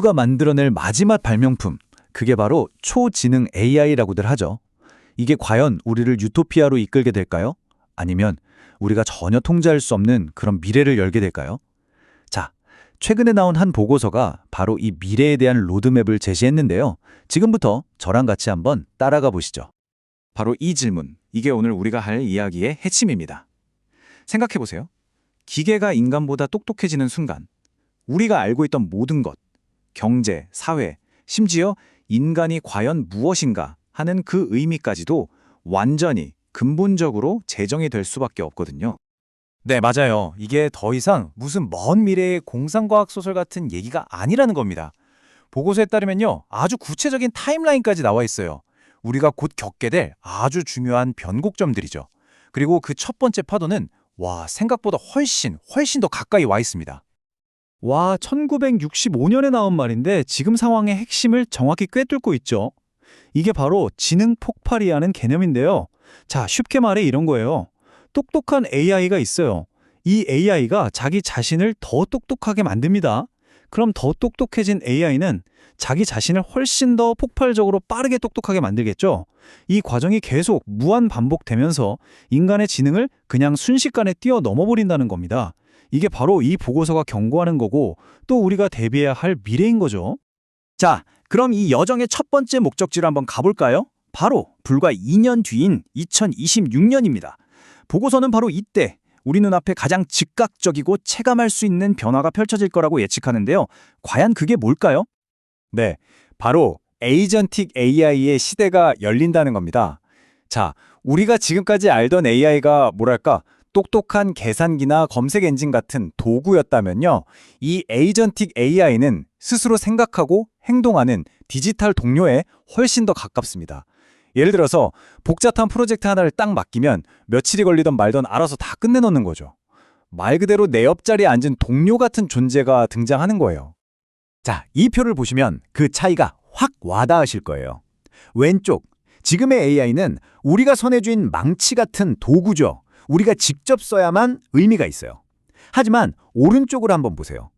인류가 만들어낼 마지막 발명품, 그게 바로 초지능 AI라고들 하죠. 이게 과연 우리를 유토피아로 이끌게 될까요? 아니면 우리가 전혀 통제할 수 없는 그런 미래를 열게 될까요? 자, 최근에 나온 한 보고서가 바로 이 미래에 대한 로드맵을 제시했는데요. 지금부터 저랑 같이 한번 따라가 보시죠. 바로 이 질문, 이게 오늘 우리가 할 이야기의 핵심입니다. 생각해보세요. 기계가 인간보다 똑똑해지는 순간, 우리가 알고 있던 모든 것, 경제, 사회, 심지어 인간이 과연 무엇인가 하는 그 의미까지도 완전히 근본적으로 재정이 될 수밖에 없거든요. 네, 맞아요. 이게 더 이상 무슨 먼 미래의 공상과학 소설 같은 얘기가 아니라는 겁니다. 보고서에 따르면요, 아주 구체적인 타임라인까지 나와 있어요. 우리가 곧 겪게 될 아주 중요한 변곡점들이죠. 그리고 그 첫 번째 파도는 생각보다 훨씬 더 가까이 와 있습니다. 1965년에 나온 말인데 지금 상황의 핵심을 정확히 꿰뚫고 있죠. 이게 바로 지능 폭발이라는 개념인데요. 자, 쉽게 말해 이런 거예요. 똑똑한 AI가 있어요. 이 AI가 자기 자신을 더 똑똑하게 만듭니다. 그럼 더 똑똑해진 AI는 자기 자신을 훨씬 더 폭발적으로 빠르게 똑똑하게 만들겠죠. 이 과정이 계속 무한 반복되면서 인간의 지능을 그냥 순식간에 뛰어넘어 버린다는 겁니다. 이게 바로 이 보고서가 경고하는 거고 또 우리가 대비해야 할 미래인 거죠. 자, 그럼 이 여정의 첫 번째 목적지로 한번 가볼까요? 바로 불과 2년 뒤인 2026년입니다. 보고서는 바로 이때 우리 눈앞에 가장 즉각적이고 체감할 수 있는 변화가 펼쳐질 거라고 예측하는데요. 과연 그게 뭘까요? 네, 바로 에이전틱 AI의 시대가 열린다는 겁니다. 자, 우리가 지금까지 알던 AI가 똑똑한 계산기나 검색 엔진 같은 도구였다면요. 이 에이전틱 AI는 스스로 생각하고 행동하는 디지털 동료에 훨씬 더 가깝습니다. 예를 들어서 복잡한 프로젝트 하나를 딱 맡기면 며칠이 걸리던 말던 알아서 다 끝내놓는 거죠. 말 그대로 내 옆자리에 앉은 동료 같은 존재가 등장하는 거예요. 자, 이 표를 보시면 그 차이가 확 와닿으실 거예요. 왼쪽, 지금의 AI는 우리가 손에 쥔 망치 같은 도구죠. 우리가 직접 써야만 의미가 있어요. 하지만 오른쪽으로 한번 보세요.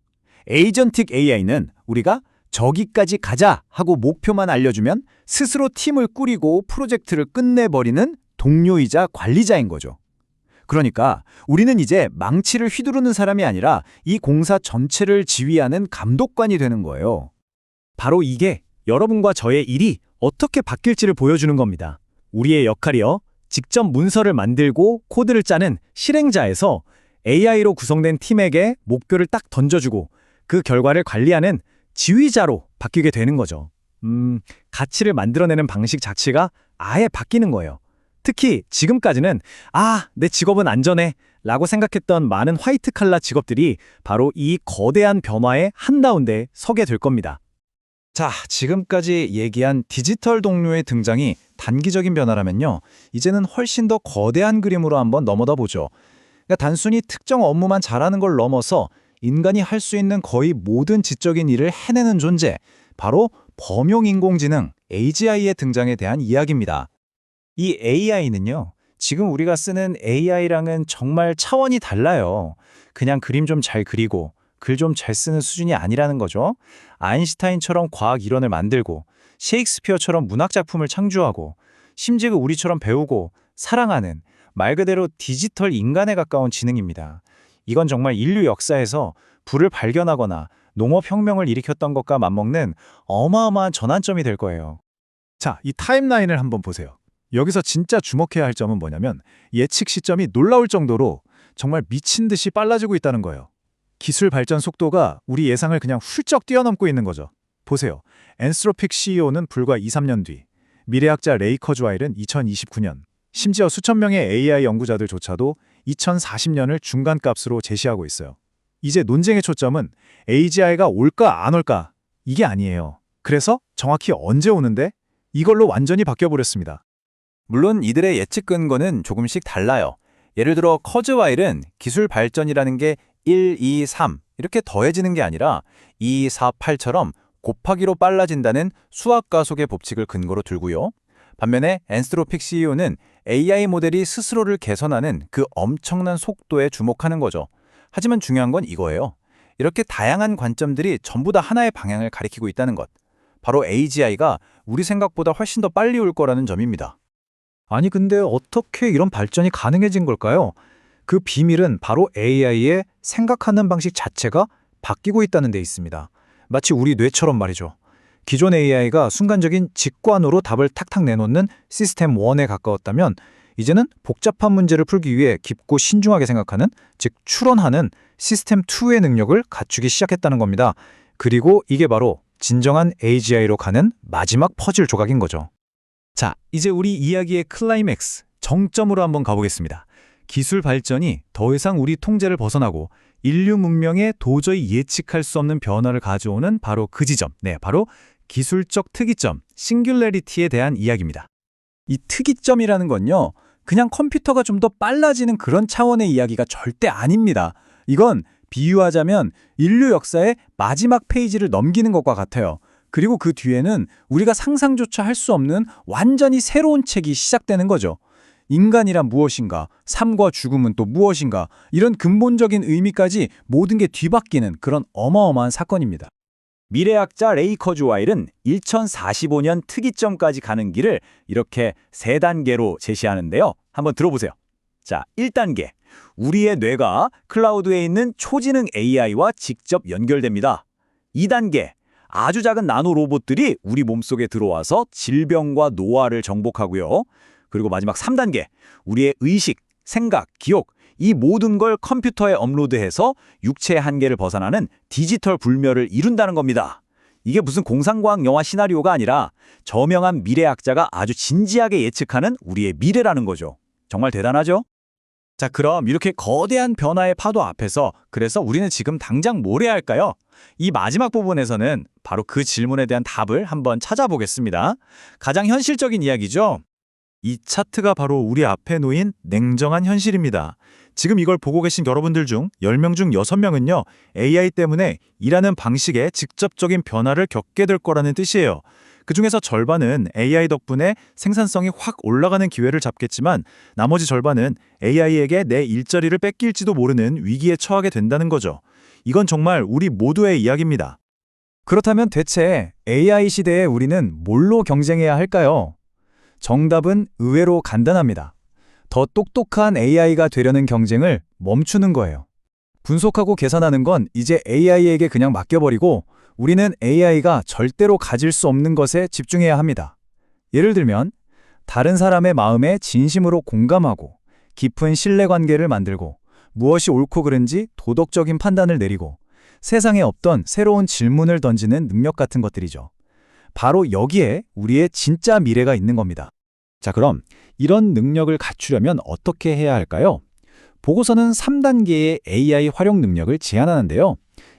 에이전틱 AI는 우리가 저기까지 가자 하고 목표만 알려주면 스스로 팀을 꾸리고 프로젝트를 끝내버리는 동료이자 관리자인 거죠. 그러니까 우리는 이제 망치를 휘두르는 사람이 아니라 이 공사 전체를 지휘하는 감독관이 되는 거예요. 바로 이게 여러분과 저의 일이 어떻게 바뀔지를 보여주는 겁니다. 우리의 역할이요, 직접 문서를 만들고 코드를 짜는 실행자에서 AI로 구성된 팀에게 목표를 딱 던져주고 그 결과를 관리하는 지휘자로 바뀌게 되는 거죠. 가치를 만들어내는 방식 자체가 아예 바뀌는 거예요. 특히 지금까지는 내 직업은 안전해 라고 생각했던 많은 화이트 칼라 직업들이 바로 이 거대한 변화의 한가운데 서게 될 겁니다. 자, 지금까지 얘기한 디지털 동료의 등장이 단기적인 변화라면요, 이제는 훨씬 더 거대한 그림으로 한번 넘어다 보죠. 그러니까 단순히 특정 업무만 잘하는 걸 넘어서 인간이 할 수 있는 거의 모든 지적인 일을 해내는 존재, 바로 범용 인공지능 AGI의 등장에 대한 이야기입니다. 이 AI는요, 지금 우리가 쓰는 AI랑은 정말 차원이 달라요. 그냥 그림 좀 잘 그리고 글 좀 잘 쓰는 수준이 아니라는 거죠. 아인슈타인처럼 과학 이론을 만들고 셰익스피어처럼 문학작품을 창조하고 심지어 우리처럼 배우고 사랑하는 말 그대로 디지털 인간에 가까운 지능입니다. 이건 정말 인류 역사에서 불을 발견하거나 농업혁명을 일으켰던 것과 맞먹는 어마어마한 전환점이 될 거예요. 자, 이 타임라인을 한번 보세요. 여기서 진짜 주목해야 할 점은 뭐냐면 예측 시점이 놀라울 정도로 정말 미친 듯이 빨라지고 있다는 거예요. 기술 발전 속도가 우리 예상을 그냥 훌쩍 뛰어넘고 있는 거죠. 보세요. 엔스로픽 CEO는 불과 2-3년 뒤, 미래학자 레이 커즈와일은 2029년, 심지어 수천 명의 AI 연구자들조차도 2040년을 중간값으로 제시하고 있어요. 이제 논쟁의 초점은 AGI가 올까 안 올까 이게 아니에요. 그래서 정확히 언제 오는데? 이걸로 완전히 바뀌어버렸습니다. 물론 이들의 예측 근거는 조금씩 달라요. 예를 들어 커즈와일은 기술 발전이라는 게 1, 2, 3 이렇게 더해지는 게 아니라 2, 4, 8처럼 곱하기로 빨라진다는 수학 가속의 법칙을 근거로 들고요. 반면에 엔스로픽 CEO는 AI 모델이 스스로를 개선하는 그 엄청난 속도에 주목하는 거죠. 하지만 중요한 건 이거예요. 이렇게 다양한 관점들이 전부 다 하나의 방향을 가리키고 있다는 것. 바로 AGI가 우리 생각보다 훨씬 더 빨리 올 거라는 점입니다. 아니 근데 어떻게 이런 발전이 가능해진 걸까요? 그 비밀은 바로 AI의 생각하는 방식 자체가 바뀌고 있다는 데 있습니다. 마치 우리 뇌처럼 말이죠. 기존 AI가 순간적인 직관으로 답을 탁탁 내놓는 시스템 1에 가까웠다면 이제는 복잡한 문제를 풀기 위해 깊고 신중하게 생각하는, 즉 추론하는 시스템 2의 능력을 갖추기 시작했다는 겁니다. 그리고 이게 바로 진정한 AGI로 가는 마지막 퍼즐 조각인 거죠. 자, 이제 우리 이야기의 클라이맥스, 정점으로 한번 가보겠습니다. 기술 발전이 더 이상 우리 통제를 벗어나고 인류 문명에 도저히 예측할 수 없는 변화를 가져오는 바로 그 지점, 바로 기술적 특이점, 싱귤레리티에 대한 이야기입니다. 이 특이점이라는 건요, 그냥 컴퓨터가 좀 더 빨라지는 그런 차원의 이야기가 절대 아닙니다. 이건 비유하자면 인류 역사의 마지막 페이지를 넘기는 것과 같아요. 그리고 그 뒤에는 우리가 상상조차 할 수 없는 완전히 새로운 책이 시작되는 거죠. 인간이란 무엇인가, 삶과 죽음은 또 무엇인가, 이런 근본적인 의미까지 모든 게 뒤바뀌는 그런 어마어마한 사건입니다. 미래학자 레이 커즈와일은 1045년 특이점까지 가는 길을 이렇게 3단계로 제시하는데요. 한번 들어보세요. 자, 1단계. 우리의 뇌가 클라우드에 있는 초지능 AI와 직접 연결됩니다. 2단계. 아주 작은 나노 로봇들이 우리 몸속에 들어와서 질병과 노화를 정복하고요. 그리고 마지막 3단계. 우리의 의식, 생각, 기억, 이 모든 걸 컴퓨터에 업로드해서 육체의 한계를 벗어나는 디지털 불멸을 이룬다는 겁니다. 이게 무슨 공상과학 영화 시나리오가 아니라 저명한 미래학자가 아주 진지하게 예측하는 우리의 미래라는 거죠. 정말 대단하죠? 자, 그럼 이렇게 거대한 변화의 파도 앞에서 그래서 우리는 지금 당장 뭘 해야 할까요? 이 마지막 부분에서는 바로 그 질문에 대한 답을 한번 찾아보겠습니다. 가장 현실적인 이야기죠. 이 차트가 바로 우리 앞에 놓인 냉정한 현실입니다. 지금 이걸 보고 계신 여러분들 중 10명 중 6명은요, AI 때문에 일하는 방식에 직접적인 변화를 겪게 될 거라는 뜻이에요. 그중에서 절반은 AI 덕분에 생산성이 확 올라가는 기회를 잡겠지만 나머지 절반은 AI에게 내 일자리를 뺏길지도 모르는 위기에 처하게 된다는 거죠. 이건 정말 우리 모두의 이야기입니다. 그렇다면 대체 AI 시대에 우리는 뭘로 경쟁해야 할까요? 정답은 의외로 간단합니다. 더 똑똑한 AI가 되려는 경쟁을 멈추는 거예요. 분석하고 계산하는 건 이제 AI에게 그냥 맡겨버리고 우리는 AI가 절대로 가질 수 없는 것에 집중해야 합니다. 예를 들면 다른 사람의 마음에 진심으로 공감하고 깊은 신뢰관계를 만들고 무엇이 옳고 그른지 도덕적인 판단을 내리고 세상에 없던 새로운 질문을 던지는 능력 같은 것들이죠. 바로 여기에 우리의 진짜 미래가 있는 겁니다. 자, 그럼 이런 능력을 갖추려면 어떻게 해야 할까요? 보고서는 3단계의 AI 활용 능력을 제안하는데요.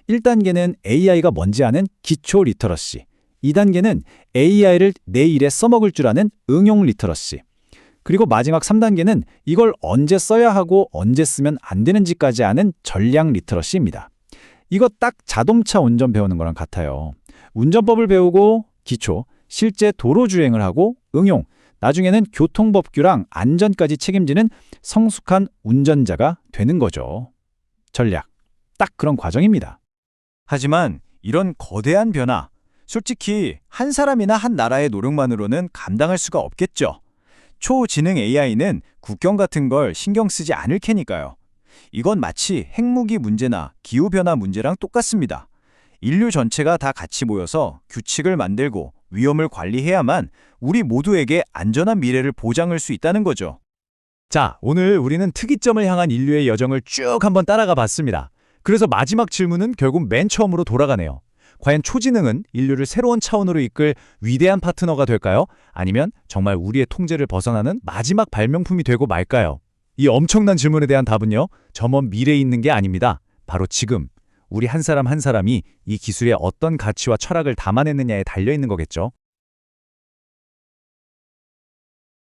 1단계는 AI가 뭔지 아는 기초 리터러시, 2단계는 AI를 내 일에 써먹을 줄 아는 응용 리터러시, 그리고 마지막 3단계는 이걸 언제 써야 하고 언제 쓰면 안 되는지까지 아는 전략 리터러시입니다. 이거 딱 자동차 운전 배우는 거랑 같아요. 운전법을 배우고 기초, 실제 도로 주행을 하고 응용, 나중에는 교통법규랑 안전까지 책임지는 성숙한 운전자가 되는 거죠. 전략, 딱 그런 과정입니다. 하지만 이런 거대한 변화, 솔직히 한 사람이나 한 나라의 노력만으로는 감당할 수가 없겠죠. 초지능 AI는 국경 같은 걸 신경 쓰지 않을 테니까요. 이건 마치 핵무기 문제나 기후변화 문제랑 똑같습니다. 인류 전체가 다 같이 모여서 규칙을 만들고 위험을 관리해야만 우리 모두에게 안전한 미래를 보장할 수 있다는 거죠. 자, 오늘 우리는 특이점을 향한 인류의 여정을 쭉 한번 따라가 봤습니다. 그래서 마지막 질문은 결국 맨 처음으로 돌아가네요. 과연 초지능은 인류를 새로운 차원으로 이끌 위대한 파트너가 될까요? 아니면 정말 우리의 통제를 벗어나는 마지막 발명품이 되고 말까요? 이 엄청난 질문에 대한 답은요, 저 먼 미래에 있는 게 아닙니다. 바로 지금, 우리 한 사람 한 사람이 이 기술에 어떤 가치와 철학을 담아냈느냐에 달려있는 거겠죠.